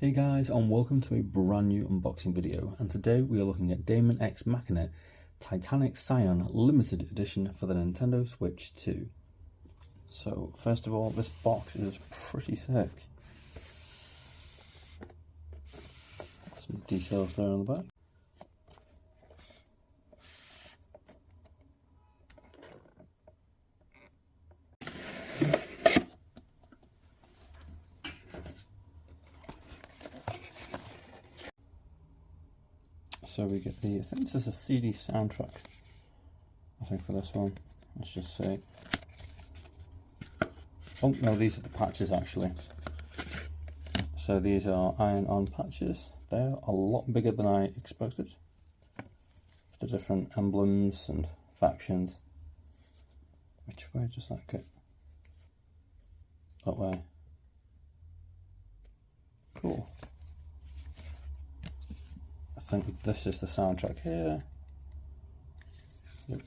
Hey guys, and welcome to a brand new unboxing video, and today we are looking at Daemon X Machina Titanic Scion Limited Edition for the Nintendo Switch 2. So first of all, this box is pretty sick. Some details there on the back. So we get I think this is a CD soundtrack, I think, for this one. Let's just see. Oh no, these are the patches actually. So these are iron-on patches. They're a lot bigger than I expected. The different emblems and factions. Which way does that go? That way. Cool. I think this is the soundtrack here. Yep.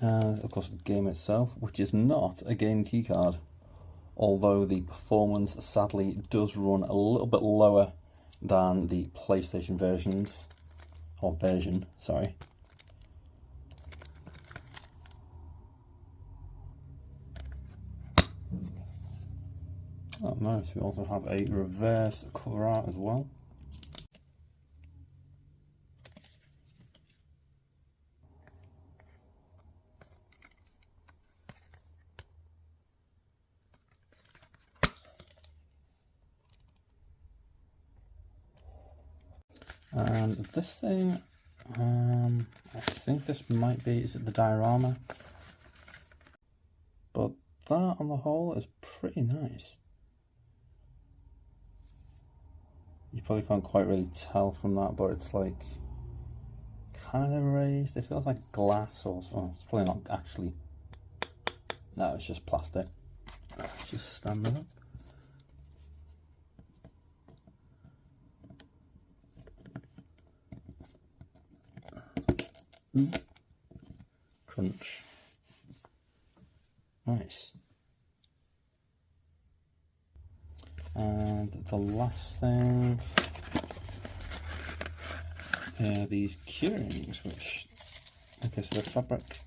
And of course the game itself, which is not a game keycard, although the performance sadly does run a little bit lower than the PlayStation versions, or version, sorry. Oh nice, we also have a reverse cover art as well. And this thing, I think this might be, is it the diorama? But that on the whole is pretty nice. You probably can't quite really tell from that, but it's like kind of raised. It feels like glass or something. It's probably not actually. No, it's just plastic. Just stand it up. Crunch. Nice. And the last thing are these keyrings, which, okay, so the fabric,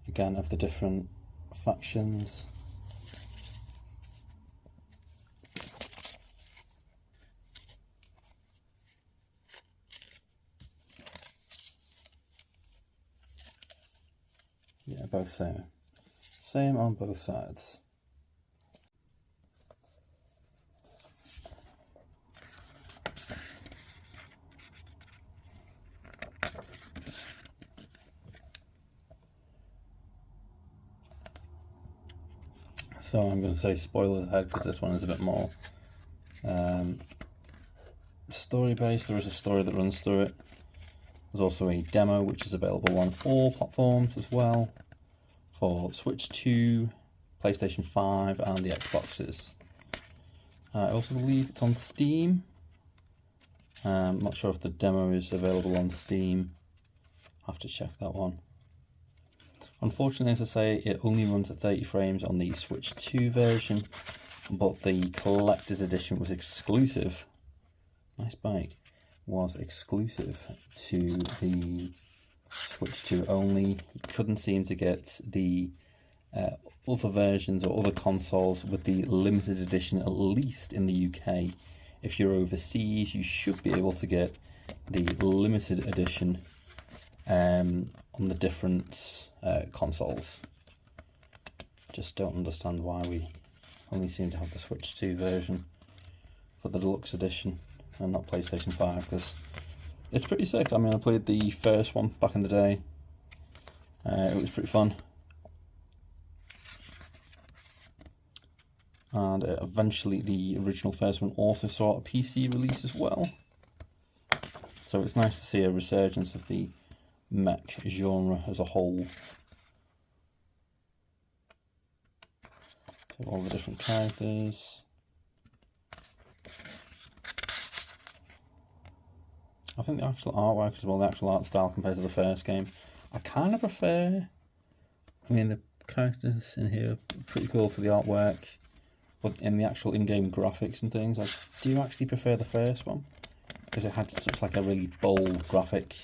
again, of the different factions. Yeah, both same. Same on both sides. So I'm going to say spoilers ahead because this one is a bit more story based. There is a story that runs through it. There's also a demo which is available on all platforms as well, for Switch 2, PlayStation 5 and the Xboxes. I also believe it's on Steam. I'm not sure if the demo is available on Steam. I'll have to check that one. Unfortunately, as I say, it only runs at 30 frames on the Switch 2 version, but the collector's edition was exclusive. Nice bike. Was exclusive to the Switch 2 only. You couldn't seem to get the other versions or other consoles with the limited edition, at least in the UK. If you're overseas, you should be able to get the limited edition on the different consoles. Just don't understand why we only seem to have the Switch 2 version for the Deluxe edition and not PlayStation 5, because it's pretty sick. I mean, I played the first one back in the day. It was pretty fun. And eventually the original first one also saw a PC release as well. So it's nice to see a resurgence of the mech genre as a whole. So all the different characters. I think the actual artwork as well, the actual art style compared to the first game, I kind of prefer. I mean, the characters in here are pretty cool for the artwork, but in the actual in-game graphics and things, I do actually prefer the first one, because it had such like a really bold graphic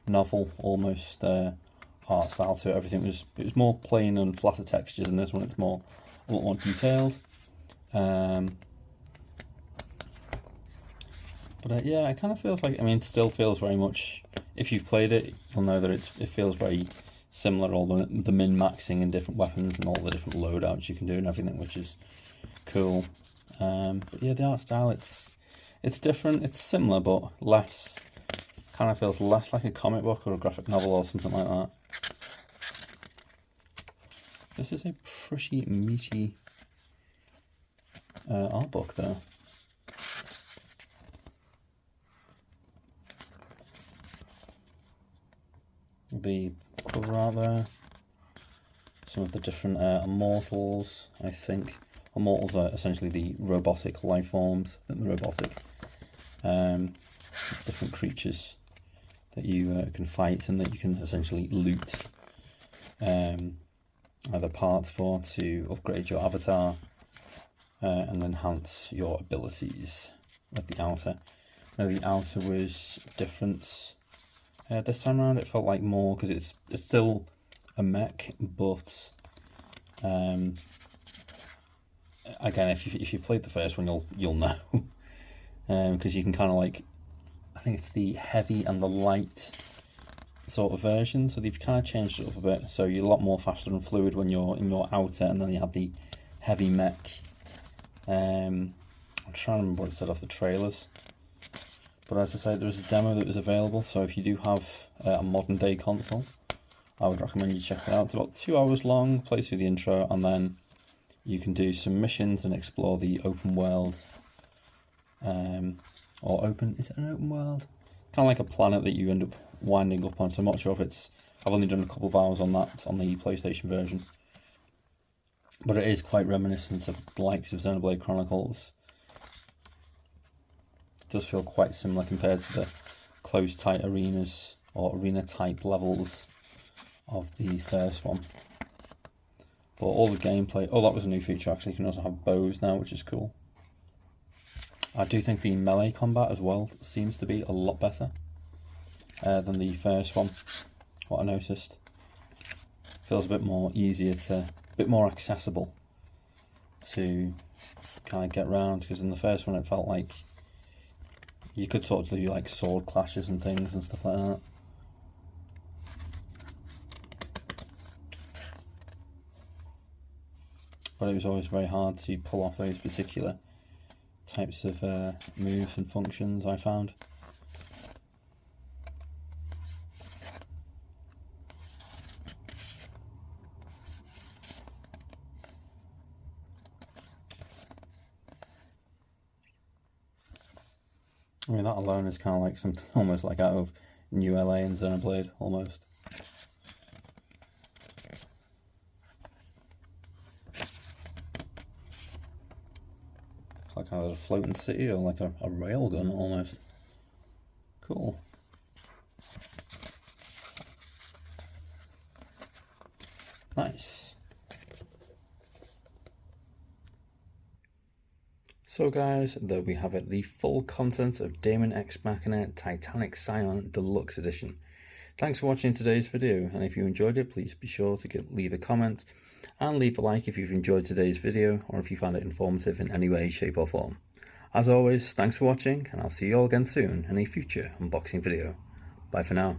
novel almost art style to it. Everything was, it was more plain and flatter textures, and this one it's a lot more detailed. But yeah, it kind of feels like, I mean, it still feels very much, if you've played it, you'll know that it feels very similar, all the min-maxing and different weapons and all the different loadouts you can do and everything, which is cool. But yeah, the art style, it's different, it's similar, but less, kind of feels less like a comic book or a graphic novel or something like that. This is a pretty meaty art book though. The cover art there, some of the different immortals. I think immortals are essentially the robotic life forms. I think the robotic different creatures that you can fight and that you can essentially loot either parts for to upgrade your avatar and enhance your abilities with the outer. Now the outer was different. This time around it felt like more, because it's still a mech, but again, if you've played the first one, you'll know, because you can kind of like, I think it's the heavy and the light sort of version, so they've kind of changed it up a bit, so you're a lot more faster and fluid when you're in your outer, and then you have the heavy mech. I'm trying to remember what it said off the trailers. But as I say, there was a demo that was available, so if you do have a modern day console, I would recommend you check it out. It's about 2 hours long, play through the intro, and then you can do some missions and explore the open world. Is it an open world? Kind of like a planet that you end up winding up on, so I'm not sure if it's, I've only done a couple of hours on that, on the PlayStation version. But it is quite reminiscent of the likes of Xenoblade Chronicles. Does feel quite similar compared to the closed tight arenas or arena type levels of the first one. But all the gameplay, oh, that was a new feature actually, you can also have bows now, which is cool. I do think the melee combat as well seems to be a lot better than the first one, what I noticed. Feels a bit more easier a bit more accessible to kind of get around, because in the first one it felt like you could sort of do like sword clashes and things and stuff like that. But it was always very hard to pull off those particular types of moves and functions, I found. I mean, that alone is kind of like something almost like out of New LA and Xenoblade, almost. It's like either a floating city or like a railgun, almost. Cool. Nice. So guys, there we have it, the full content of Daemon X Machina Titanic Scion Deluxe Edition. Thanks for watching today's video, and if you enjoyed it, please be sure to leave a comment and leave a like if you've enjoyed today's video or if you found it informative in any way, shape or form. As always, thanks for watching, and I'll see you all again soon in a future unboxing video. Bye for now.